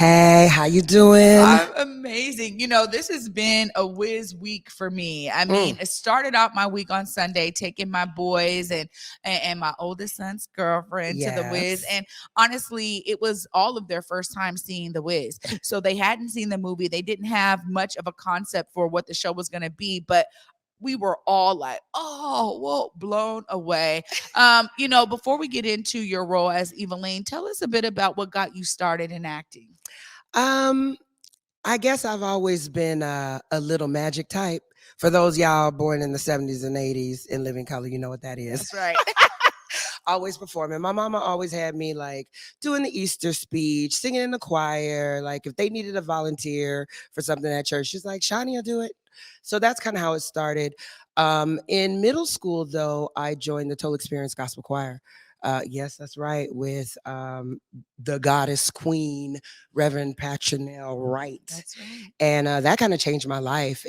Hey, how you doing? I'm amazing. This has been a whiz week for me. I mean, it started out my week on Sunday, taking my boys and my oldest son's girlfriend to the whiz. Yes. And honestly, it was all of their first time seeing the whiz. So they hadn't seen the movie. They didn't have much of a concept for what the show was going to be, but we were all like, oh, well, blown away. Before we get into your role as Evillene, tell us a bit about what got you started in acting. Um, I guess I've always been a little magic type. For those y'all born in the 70s and 80s in living color, you know what that is. That's right. Always performing. My mama always had me like doing the Easter speech, singing in the choir. Like if they needed a volunteer for something at church, she's like, Shauny, will do it. So that's kind of how it started. In middle school, though, I joined the Total Experience Gospel Choir. Yes, that's right, with the goddess queen, Reverend Patronelle Wright. That's right. And that kind of changed my life.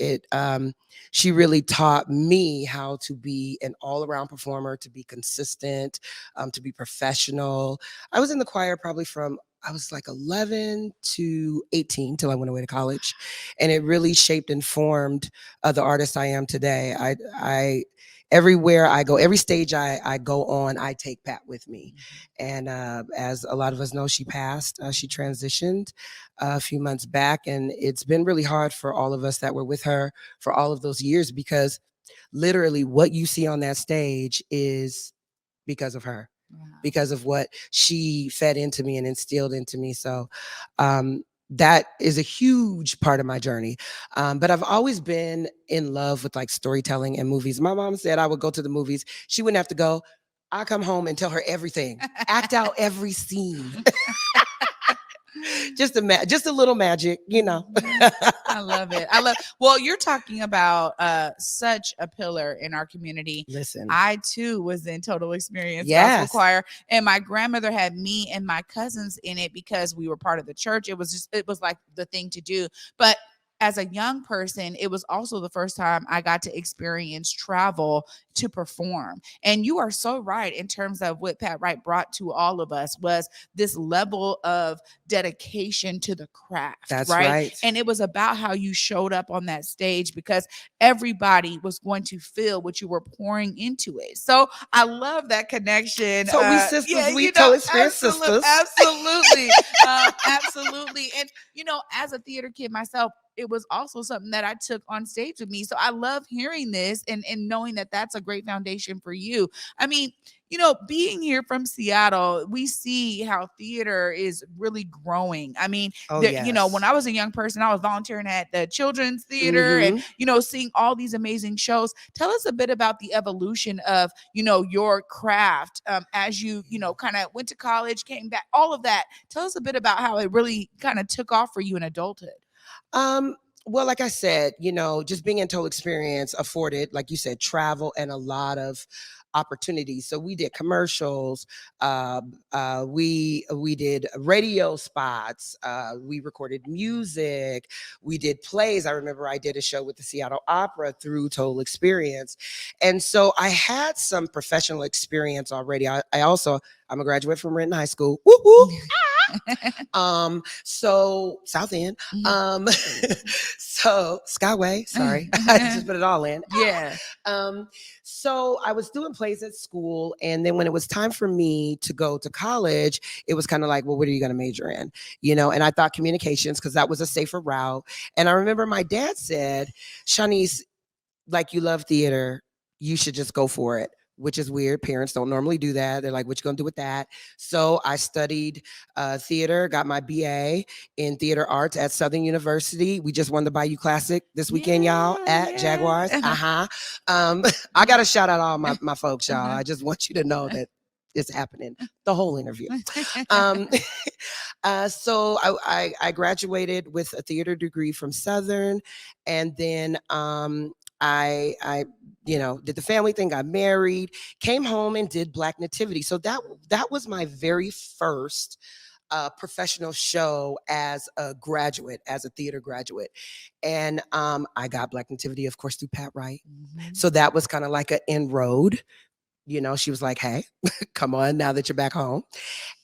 She really taught me how to be an all-around performer, to be consistent, to be professional. I was in the choir probably from I was like 11 to 18 till I went away to college, and it really shaped and formed the artist I am today. I everywhere I go, every stage I go on, I take Pat with me. And as a lot of us know, she passed. She transitioned a few months back, and it's been really hard for all of us that were with her for all of those years, because literally what you see on that stage is because of her, Wow. because of what she fed into me and instilled into me. So that is a huge part of my journey. But I've always been in love with like storytelling and movies. My mom said I would go to the movies. She wouldn't have to go. I come home and tell her everything, act out every scene. just a little magic, you know. I love it. Well, you're talking about such a pillar in our community. Listen. I too was in Total Experience Yes. Gospel Choir, and my grandmother had me and my cousins in it because we were part of the church. It was like the thing to do. But as a young person, it was also the first time I got to experience travel to perform. And you are so right in terms of what Pat Wright brought to all of us was this level of dedication to the craft. That's right. right. And it was about how you showed up on that stage, because everybody was going to feel what you were pouring into it. So I love that connection. So we sisters, yeah, we Total Experience absolutely, sisters. absolutely, absolutely. And as a theater kid myself, it was also something that I took on stage with me. So I love hearing this and knowing that that's a great foundation for you. I mean, being here from Seattle, we see how theater is really growing. I mean, yes. when I was a young person, I was volunteering at the children's theater and, seeing all these amazing shows. Tell us a bit about the evolution of, your craft as you, kind of went to college, came back, all of that. Tell us a bit about how it really kind of took off for you in adulthood. Well, like I said, just being in Total Experience afforded, like you said, travel and a lot of opportunities. So we did commercials, we did radio spots, we recorded music, we did plays. I remember I did a show with the Seattle Opera through Total Experience, and so I had some professional experience already. I'm a graduate from Renton High School. Woo woo. So South End. So Skyway, sorry. I just put it all in. Yeah. So I was doing plays at school, and then when it was time for me to go to college, it was kind of like, well, what are you going to major in? And I thought communications, because that was a safer route. And I remember my dad said, Shaunyce, like, you love theater, you should just go for it. Which is weird. Parents don't normally do that. They're like, what you gonna do with that? So I studied theater, got my BA in theater arts at Southern University. We just won the Bayou Classic this weekend, y'all, at Jaguars. I got to shout out all my folks, y'all. I just want you to know that it's happening, the whole interview. So I graduated with a theater degree from Southern, and then I did the family thing, got married, came home and did Black Nativity. So that was my very first professional show as a graduate, as a theater graduate. And I got Black Nativity, of course, through Pat Wright. So that was kind of like an inroad She was like, hey, come on now that you're back home.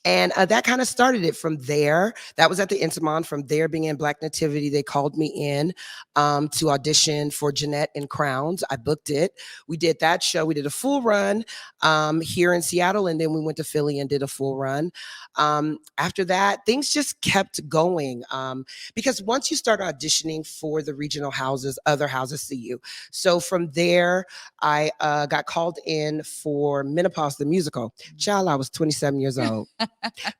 And that kind of started it from there. That was at the Intimon. From there, being in Black Nativity, they called me in to audition for Jeanette in Crowns. I booked it. We did that show. We did a full run here in Seattle, and then we went to Philly and did a full run. After that, things just kept going because once you start auditioning for the regional houses, other houses see you. So from there, I got called in for Menopause the Musical. Child, I was 27 years old.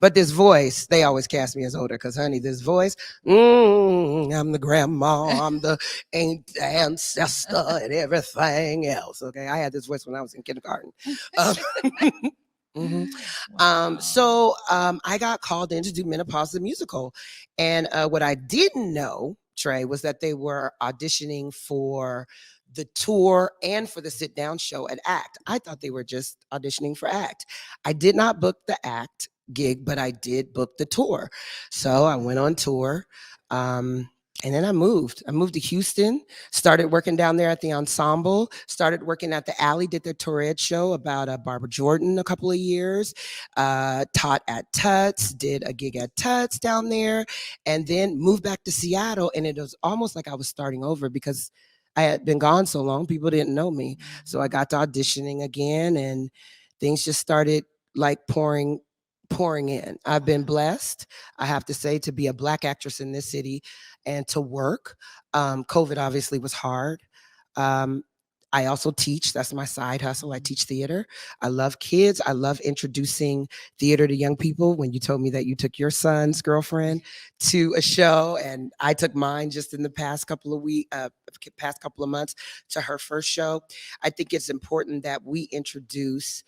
But this voice, they always cast me as older because, honey, this voice, I'm the grandma, I'm the ancestor and everything else. Okay. I had this voice when I was in kindergarten. Um, mhm. I got called in to do Menopause the Musical. And what I didn't know, Trae, was that they were auditioning for the tour and for the sit down show at ACT. I thought they were just auditioning for ACT. I did not book the ACT gig, but I did book the tour. So I went on tour. And then I moved. I moved to Houston, started working down there at the Ensemble, started working at the Alley, did the Tourette show about Barbara Jordan a couple of years, taught at Tuts, did a gig at Tuts down there, and then moved back to Seattle. And it was almost like I was starting over because I had been gone so long, people didn't know me. So I got to auditioning again, and things just started like pouring in. I've been blessed, I have to say, to be a Black actress in this city and to work. COVID obviously was hard. Um, I also teach. That's my side hustle. I teach theater. I love kids. I love introducing theater to young people. When you told me that you took your son's girlfriend to a show, and I took mine just in the past couple of past couple of months to her first show, I think it's important that we introduce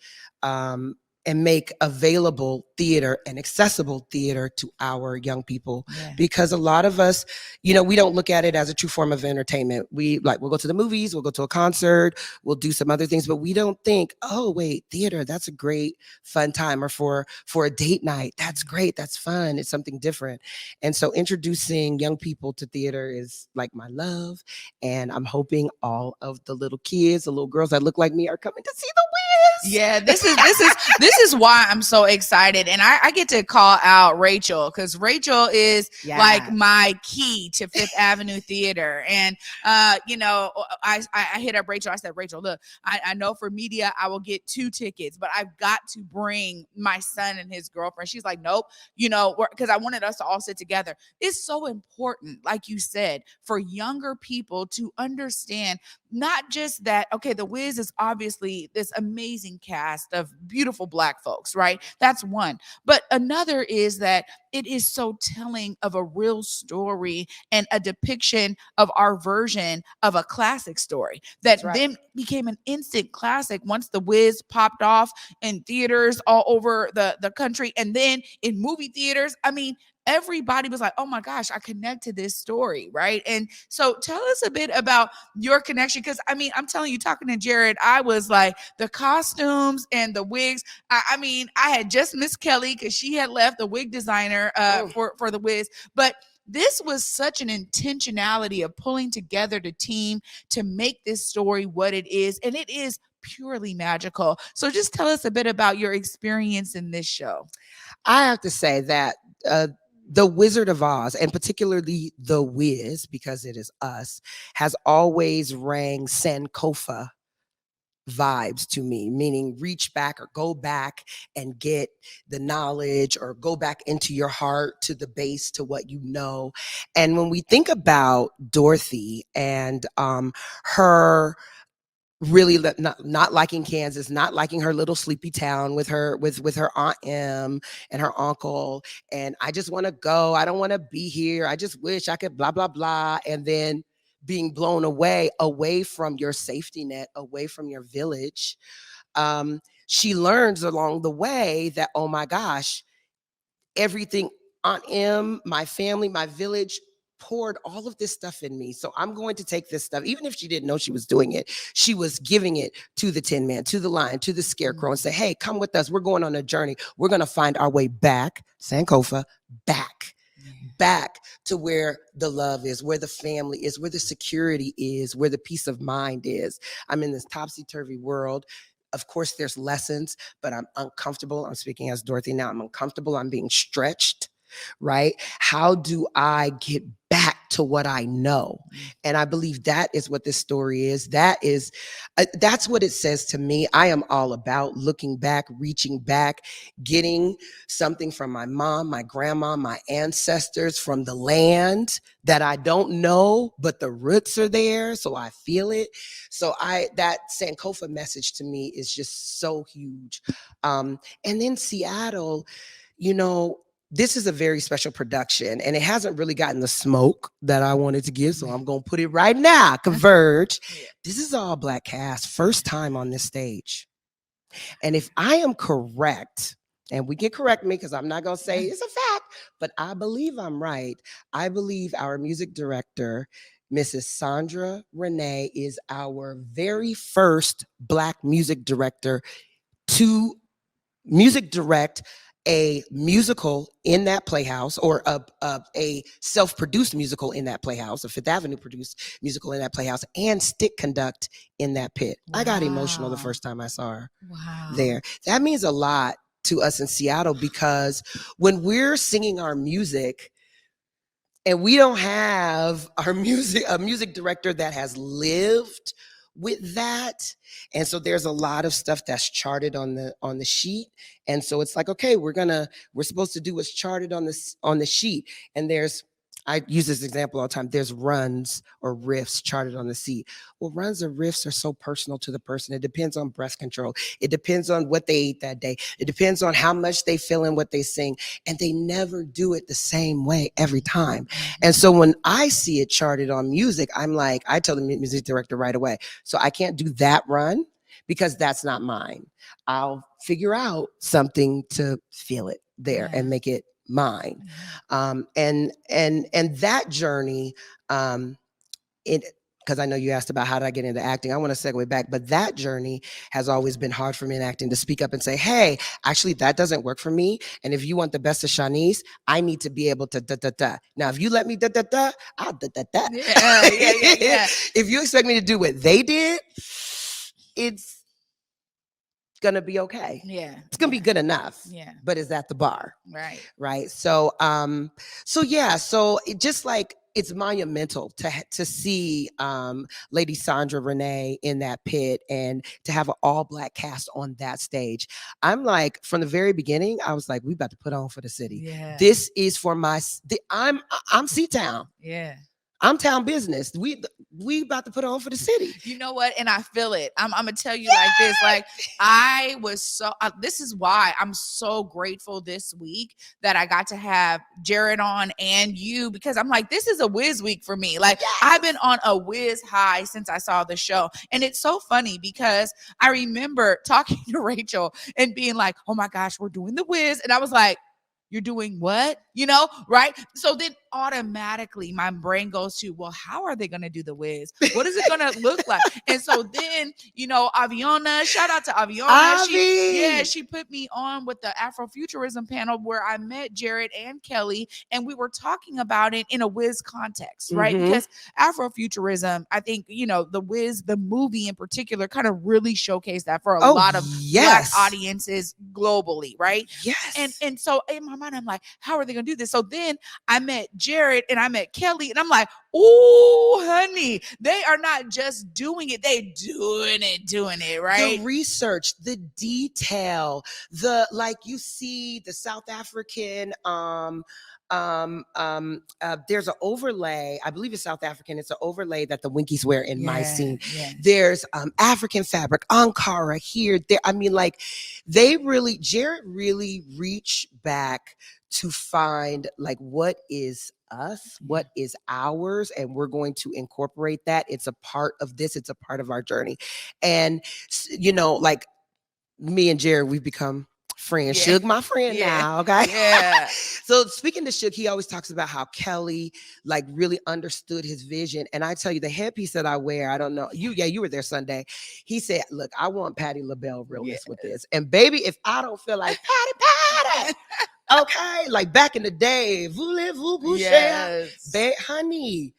and make available theater and accessible theater to our young people. Yeah. Because a lot of us, we don't look at it as a true form of entertainment. We'll go to the movies, we'll go to a concert, we'll do some other things, but we don't think, oh wait, theater, that's a great fun time. Or for a date night, that's great, that's fun, it's something different. And so introducing young people to theater is like my love. And I'm hoping all of the little kids, the little girls that look like me, are coming to see The Wiz. Yeah, this is why I'm so excited. And I get to call out Rachel, because Rachel is like my key to Fifth Avenue Theater. And I hit up Rachel. I said, Rachel, look, I know for media I will get 2 tickets, but I've got to bring my son and his girlfriend. She's like, nope, because I wanted us to all sit together. It's so important, like you said, for younger people to understand not just that, okay, The Wiz is obviously this amazing cast of beautiful Black folks, right? That's one. But another is that it is so telling of a real story and a depiction of our version of a classic story that then became an instant classic once The Wiz popped off in theaters all over the country, and then in movie theaters. I mean, everybody was like, oh my gosh, I connect to this story, right? And so tell us a bit about your connection, because I mean, I'm telling you, talking to Jared, I was like, the costumes and the wigs. I mean, I had just Miss Kelly because she had left, the wig designer for The Wiz, but this was such an intentionality of pulling together the team to make this story what it is, and it is purely magical. So just tell us a bit about your experience in this show. I have to say that the Wizard of Oz, and particularly The Wiz, because it is us, has always rang Sankofa vibes to me, meaning reach back or go back and get the knowledge, or go back into your heart to the base, to what you know. And when we think about Dorothy and her really not liking Kansas, not liking her little sleepy town with her Aunt Em and her uncle, and I just want to go, I don't want to be here, I just wish I could blah blah blah, and then being blown away from your safety net, away from your village. She learns along the way that, oh my gosh, everything, Aunt Em, my family, my village poured all of this stuff in me. So I'm going to take this stuff, even if she didn't know she was doing it, she was giving it to the Tin Man, to the Lion, to the Scarecrow, and say, hey, come with us. We're going on a journey. We're going to find our way back, Sankofa, back to where the love is, where the family is, where the security is, where the peace of mind is. I'm in this topsy-turvy world. Of course, there's lessons, but I'm uncomfortable. I'm speaking as Dorothy now. I'm uncomfortable. I'm being stretched, right? How do I get back to what I know? And I believe that is what this story is. That's what it says to me. I am all about looking back, reaching back, getting something from my mom, my grandma, my ancestors, from the land that I don't know, but the roots are there, so I feel it. So that Sankofa message to me is just so huge. And then Seattle, you know, this is a very special production, and it hasn't really gotten the smoke that I wanted to give, so I'm going to put it right now. Converge. This is all Black cast, first time on this stage. And if I am correct, and we can correct me because I'm not going to say it's a fact, but I believe I'm right. I believe our music director, Mrs. Sandra Renee, is our very first Black music director to music direct a musical in that playhouse, or a self-produced musical in that playhouse, a Fifth Avenue produced musical in that playhouse, and stick conduct in that pit. Wow. I got emotional the first time I saw her there. That means a lot to us in Seattle, because when we're singing our music and we don't have a music director that has lived with that, and so there's a lot of stuff that's charted on the sheet, and so it's like, okay, we're supposed to do what's charted on the sheet, and I use this example all the time. There's runs or riffs charted on the sheet. Well, runs or riffs are so personal to the person. It depends on breath control. It depends on what they ate that day. It depends on how much they feel in what they sing. And they never do it the same way every time. And so when I see it charted on music, I'm like, I tell the music director right away, so I can't do that run because that's not mine. I'll figure out something to feel it there and make it mine. And that journey, because I know you asked about how did I get into acting. I want to segue back, but that journey has always been hard for me in acting, to speak up and say, hey, actually that doesn't work for me. And if you want the best of Shaunyce, I need to be able to da. Now, if you let me da, I'll da. Yeah. If you expect me to do what they did, it's gonna be okay. Yeah. It's gonna be good enough. Yeah. But is that the bar? Right. Right. So so it just like, it's monumental to see Lady Sandra Renee in that pit, and to have an all Black cast on that stage. I'm like, from the very beginning, I was like, we about to put on for the city. Yeah. This is for I'm C-Town. Yeah. I'm town business. We about to put on for the city. You know what? And I feel it. I'm gonna tell you like this. Like, I was so. This is why I'm so grateful this week that I got to have Jared on and you, because I'm like, this is a whiz week for me. Like, I've been on a whiz high since I saw the show, and it's so funny because I remember talking to Rachel and being like, "Oh my gosh, we're doing the whiz," and I was like, you're doing what? You know, right? So then automatically my brain goes to, well, how are they going to do the whiz? What is it going to look like? And so then, you know, Aviona, shout out to Aviona. She put me on with the Afrofuturism panel where I met Jared and Kelly, and we were talking about it in a whiz context, right? Because Afrofuturism, I think, you know, the whiz, the movie in particular, kind of really showcased that for a lot of Black audiences globally, right? Yes. And so in my mind, I'm like, how are they going to do this? So then I met Jared and I met Kelly, and I'm like, oh, honey, they are not just doing it, they doing it, right? The research, the detail, like you see the South African, there's an overlay, I believe it's South African, it's an overlay that the Winkies wear in my scene. There's African fabric, Ankara here, there. I mean, like, Jared really reached back to find like what is us, what is ours, and we're going to incorporate that. It's a part of this, it's a part of our journey. And you know, like, me and Jared, we've become friends. Suge, my friend now, okay? Yeah. So speaking to Suge, he always talks about how Kelly like really understood his vision. And I tell you, the headpiece that I wear, I don't know, you were there Sunday. He said, look, I want Patti LaBelle realness with this. And baby, if I don't feel like Patti, Okay, like back in the day, voulez-vous coucher? Yes. Honey,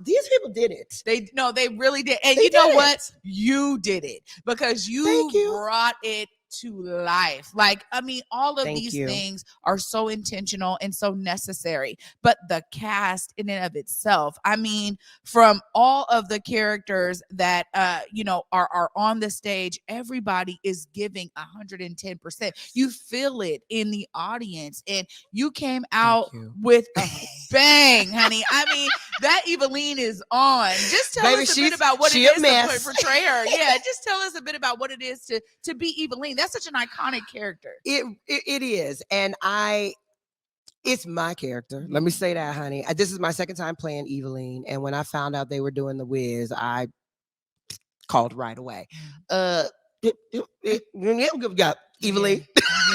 these people did it. They really did. And They you know did what? it. You did it because Thank you you. brought it to life. Like, I mean, all of Thank these you. things are so intentional and so necessary. But the cast in and of itself, I mean, from all of the characters that are on the stage, everybody is giving 110%. You feel it in the audience, and you came out Thank you. with a bang, honey. I mean, that Evillene is on. Just tell Baby, us a bit about what it she a is to mess. portray her. Yeah, just tell us a bit about what it is to be Evillene. That's such an iconic character. It is, and it's my character. Let me say that, honey. This is my second time playing Evillene, and when I found out they were doing the Wiz, I called right away. Evillene,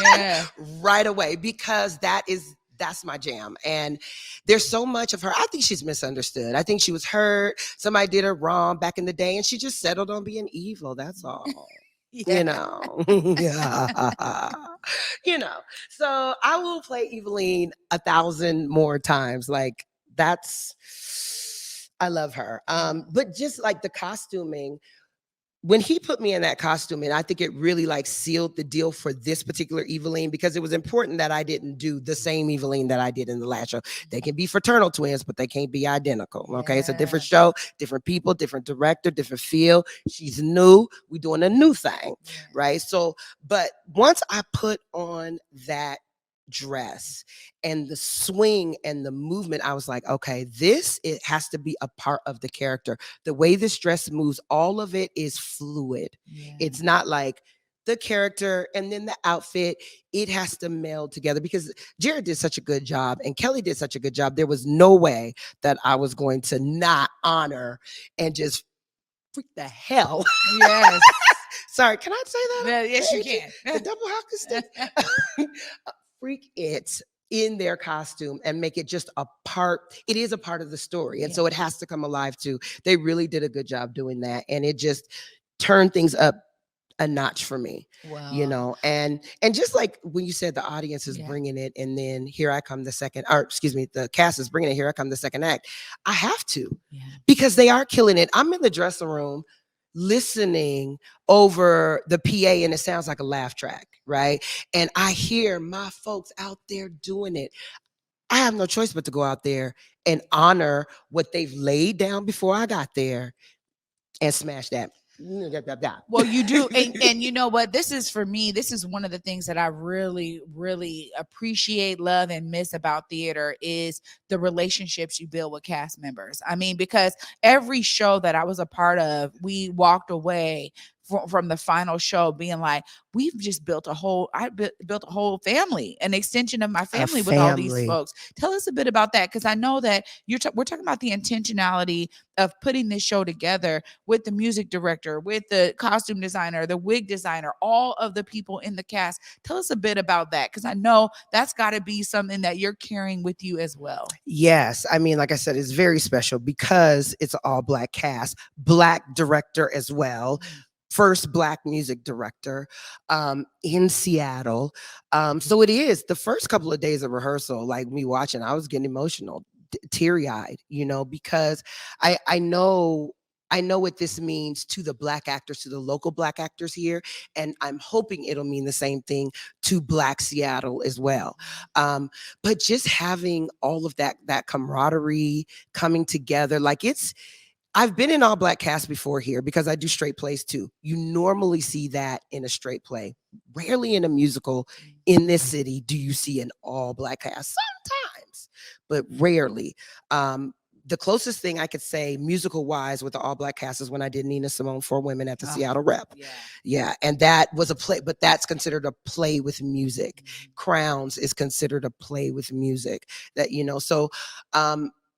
Yeah. right away, because that's my jam. And there's so much of her. I think she's misunderstood. I think she was hurt. Somebody did her wrong back in the day, and she just settled on being evil. That's all. Yeah. You know. You know. So I will play Evillene 1,000 more times. Like I love her. But just like the costuming, when he put me in that costume, and I think it really like sealed the deal for this particular Evillene, because it was important that I didn't do the same Evillene that I did in the last show. They can be fraternal twins, but they can't be identical. Okay, it's a different show, different people, different director, different feel. She's new. We doing a new thing, right? So, but once I put on that dress and the swing and the movement, I was like, okay, it has to be a part of the character. The way this dress moves, all of it is fluid. It's not like the character and then the outfit. It has to meld together, because Jared did such a good job and Kelly did such a good job. There was no way that I was going to not honor and just freak the hell. Yes. Sorry, can I say that? Yeah, yes, you Hey, can. the double hockey stick. Freak it in their costume and make it just a part. It is a part of the story. And so it has to come alive too. They really did a good job doing that. And it just turned things up a notch for me. You know, and just like when you said the audience is bringing it, and then here I come the second, or excuse me, the cast is bringing it, here I come the second act. I have to, because they are killing it. I'm in the dressing room listening over the PA, and it sounds like a laugh track, right? And I hear my folks out there doing it. I have no choice but to go out there and honor what they've laid down before I got there and smash that. Well, you do. And you know what? This is, for me, this is one of the things that I really, really appreciate, love, and miss about theater is the relationships you build with cast members. I mean, because every show that I was a part of, we walked away from the final show being like, we've just built built a whole family, an extension of my family with all these folks. Tell us a bit about that, because I know that we're talking about the intentionality of putting this show together with the music director, with the costume designer, the wig designer, all of the people in the cast. Tell us a bit about that, because I know that's got to be something that you're carrying with you as well. Yes. I mean, like I said, it's very special because it's an all Black cast, Black director as well. First Black music director in Seattle. So it is the first couple of days of rehearsal, like me watching, I was getting emotional, teary-eyed, you know, because I know what this means to the Black actors, to the local Black actors here. And I'm hoping it'll mean the same thing to Black Seattle as well. But just having all of that camaraderie coming together, like I've been in all Black cast before here because I do straight plays too. You normally see that in a straight play. Rarely in a musical in this city do you see an all Black cast. Sometimes, but rarely. The closest thing I could say musical wise with the all Black cast is when I did Nina Simone for Women at the Seattle Rep. Yeah. And that was a play, but that's considered a play with music. Crowns is considered a play with music. That, you know, so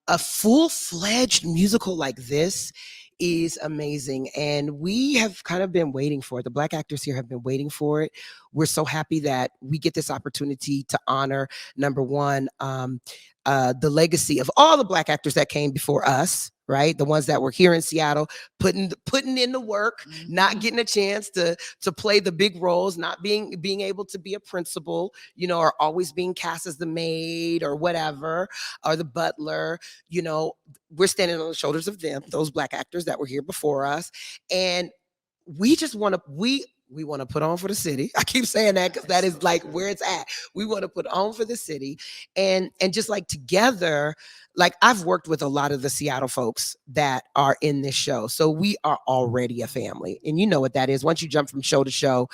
a full-fledged musical like this is amazing. And we have kind of been waiting for it. The Black actors here have been waiting for it. We're so happy that we get this opportunity to honor, number one, the legacy of all the Black actors that came before us, right? The ones that were here in Seattle, putting in the work, not getting a chance to play the big roles, not being able to be a principal, or always being cast as the maid or whatever, or the butler. We're standing on the shoulders of them, those Black actors that were here before us, and we just want to we want to put on for the city. I keep saying that because that is like where it's at. We want to put on for the city, and just like together, like I've worked with a lot of the Seattle folks that are in this show, so we are already a family, and you know what that is. Once you jump from show to show,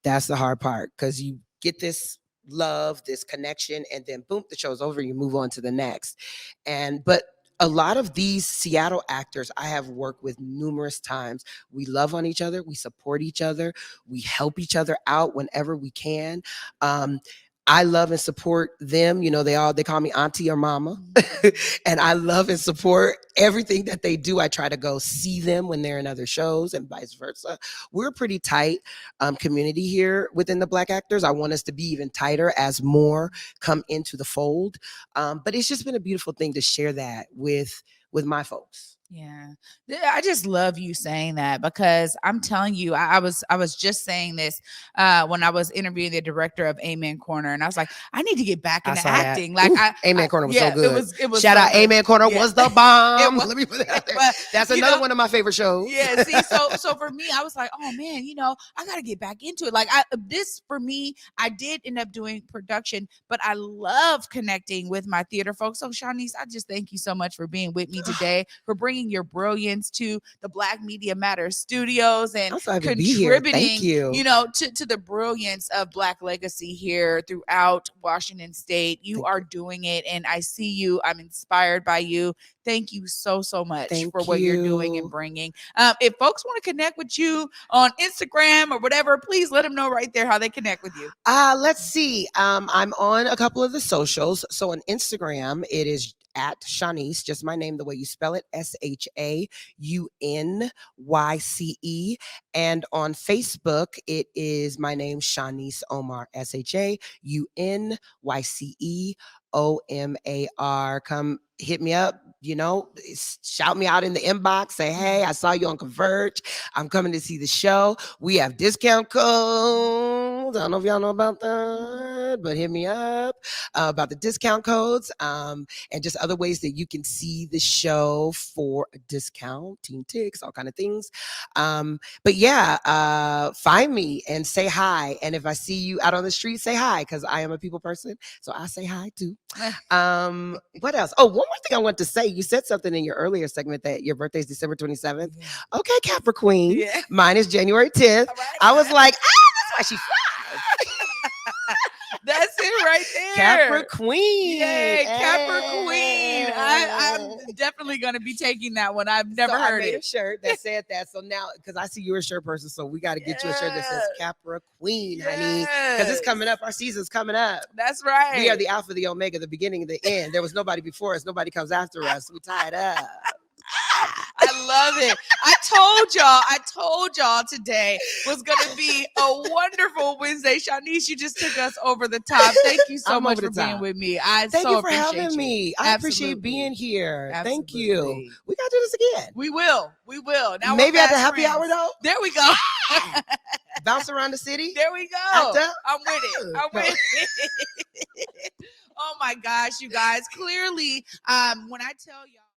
that's the hard part, because you get this love, this connection, and then boom, the show's over. You move on to the next, but a lot of these Seattle actors I have worked with numerous times. We love on each other. We support each other. We help each other out whenever we can. I love and support them. They call me auntie or mama. And I love and support everything that they do. I try to go see them when they're in other shows and vice versa. We're a pretty tight community here within the Black actors. I want us to be even tighter as more come into the fold. But it's just been a beautiful thing to share that with my folks. Yeah. I just love you saying that, because I'm telling you, I was just saying this when I was interviewing the director of Amen Corner, and I was like, I need to get back into acting. That. Like Amen Corner was so good. It was shout so out good. Amen Corner was the bomb. Let me put it out there. But, that's another one of my favorite shows. Yeah. See, so for me, I was like, oh man, I got to get back into it. Like for me, I did end up doing production, but I love connecting with my theater folks. So Shaunyce, I just thank you so much for being with me today, for bringing your brilliance to the Black Media Matters studios, and contributing, to the brilliance of Black legacy here throughout Washington State. You are doing it, and I see you. I'm inspired by you. Thank you so much for what you're doing and bringing. If folks want to connect with you on Instagram or whatever, please let them know right there how they connect with you. Let's see. I'm on a couple of the socials. So on Instagram, it is at Shaunyce, just my name, the way you spell it, SHAUNYCE. And on Facebook, it is my name, Shaunyce Omar, SHAUNYCEOMAR. Come hit me up, shout me out in the inbox, say, hey, I saw you on Converge. I'm coming to see the show. We have discount codes. I don't know if y'all know about that, but hit me up about the discount codes, and just other ways that you can see the show for a discount, team ticks, all kind of things. But yeah, find me and say hi. And if I see you out on the street, say hi, because I am a people person. So I say hi too. What else? Oh, one more thing I want to say. You said something in your earlier segment that your birthday is December 27th. Yeah. Okay, Capricorn. Yeah. Mine is January 10th. Right. I was like, that's why she flies. That's it right there. Capricorn. Yay, Capricorn. I'm definitely going to be taking that one. I've never heard I made it. a shirt that said that. So now, because I see you're a shirt person, so we got to get you a shirt that says Capricorn, honey. Because it's coming up. Our season's coming up. That's right. We are the Alpha, the Omega, the beginning, and the end. There was nobody before us. Nobody comes after us. We tied up. I love it. I told y'all today was going to be a wonderful Wednesday. Shaunyce, you just took us over the top. Thank you so much for being with me. Thank you for having me. I appreciate being here. Absolutely. Thank you. We got to do this again. We will. Now maybe at the happy hour though. There we go. Bounce around the city. There we go. I'm with it. Oh my gosh, you guys. Clearly, when I tell y'all.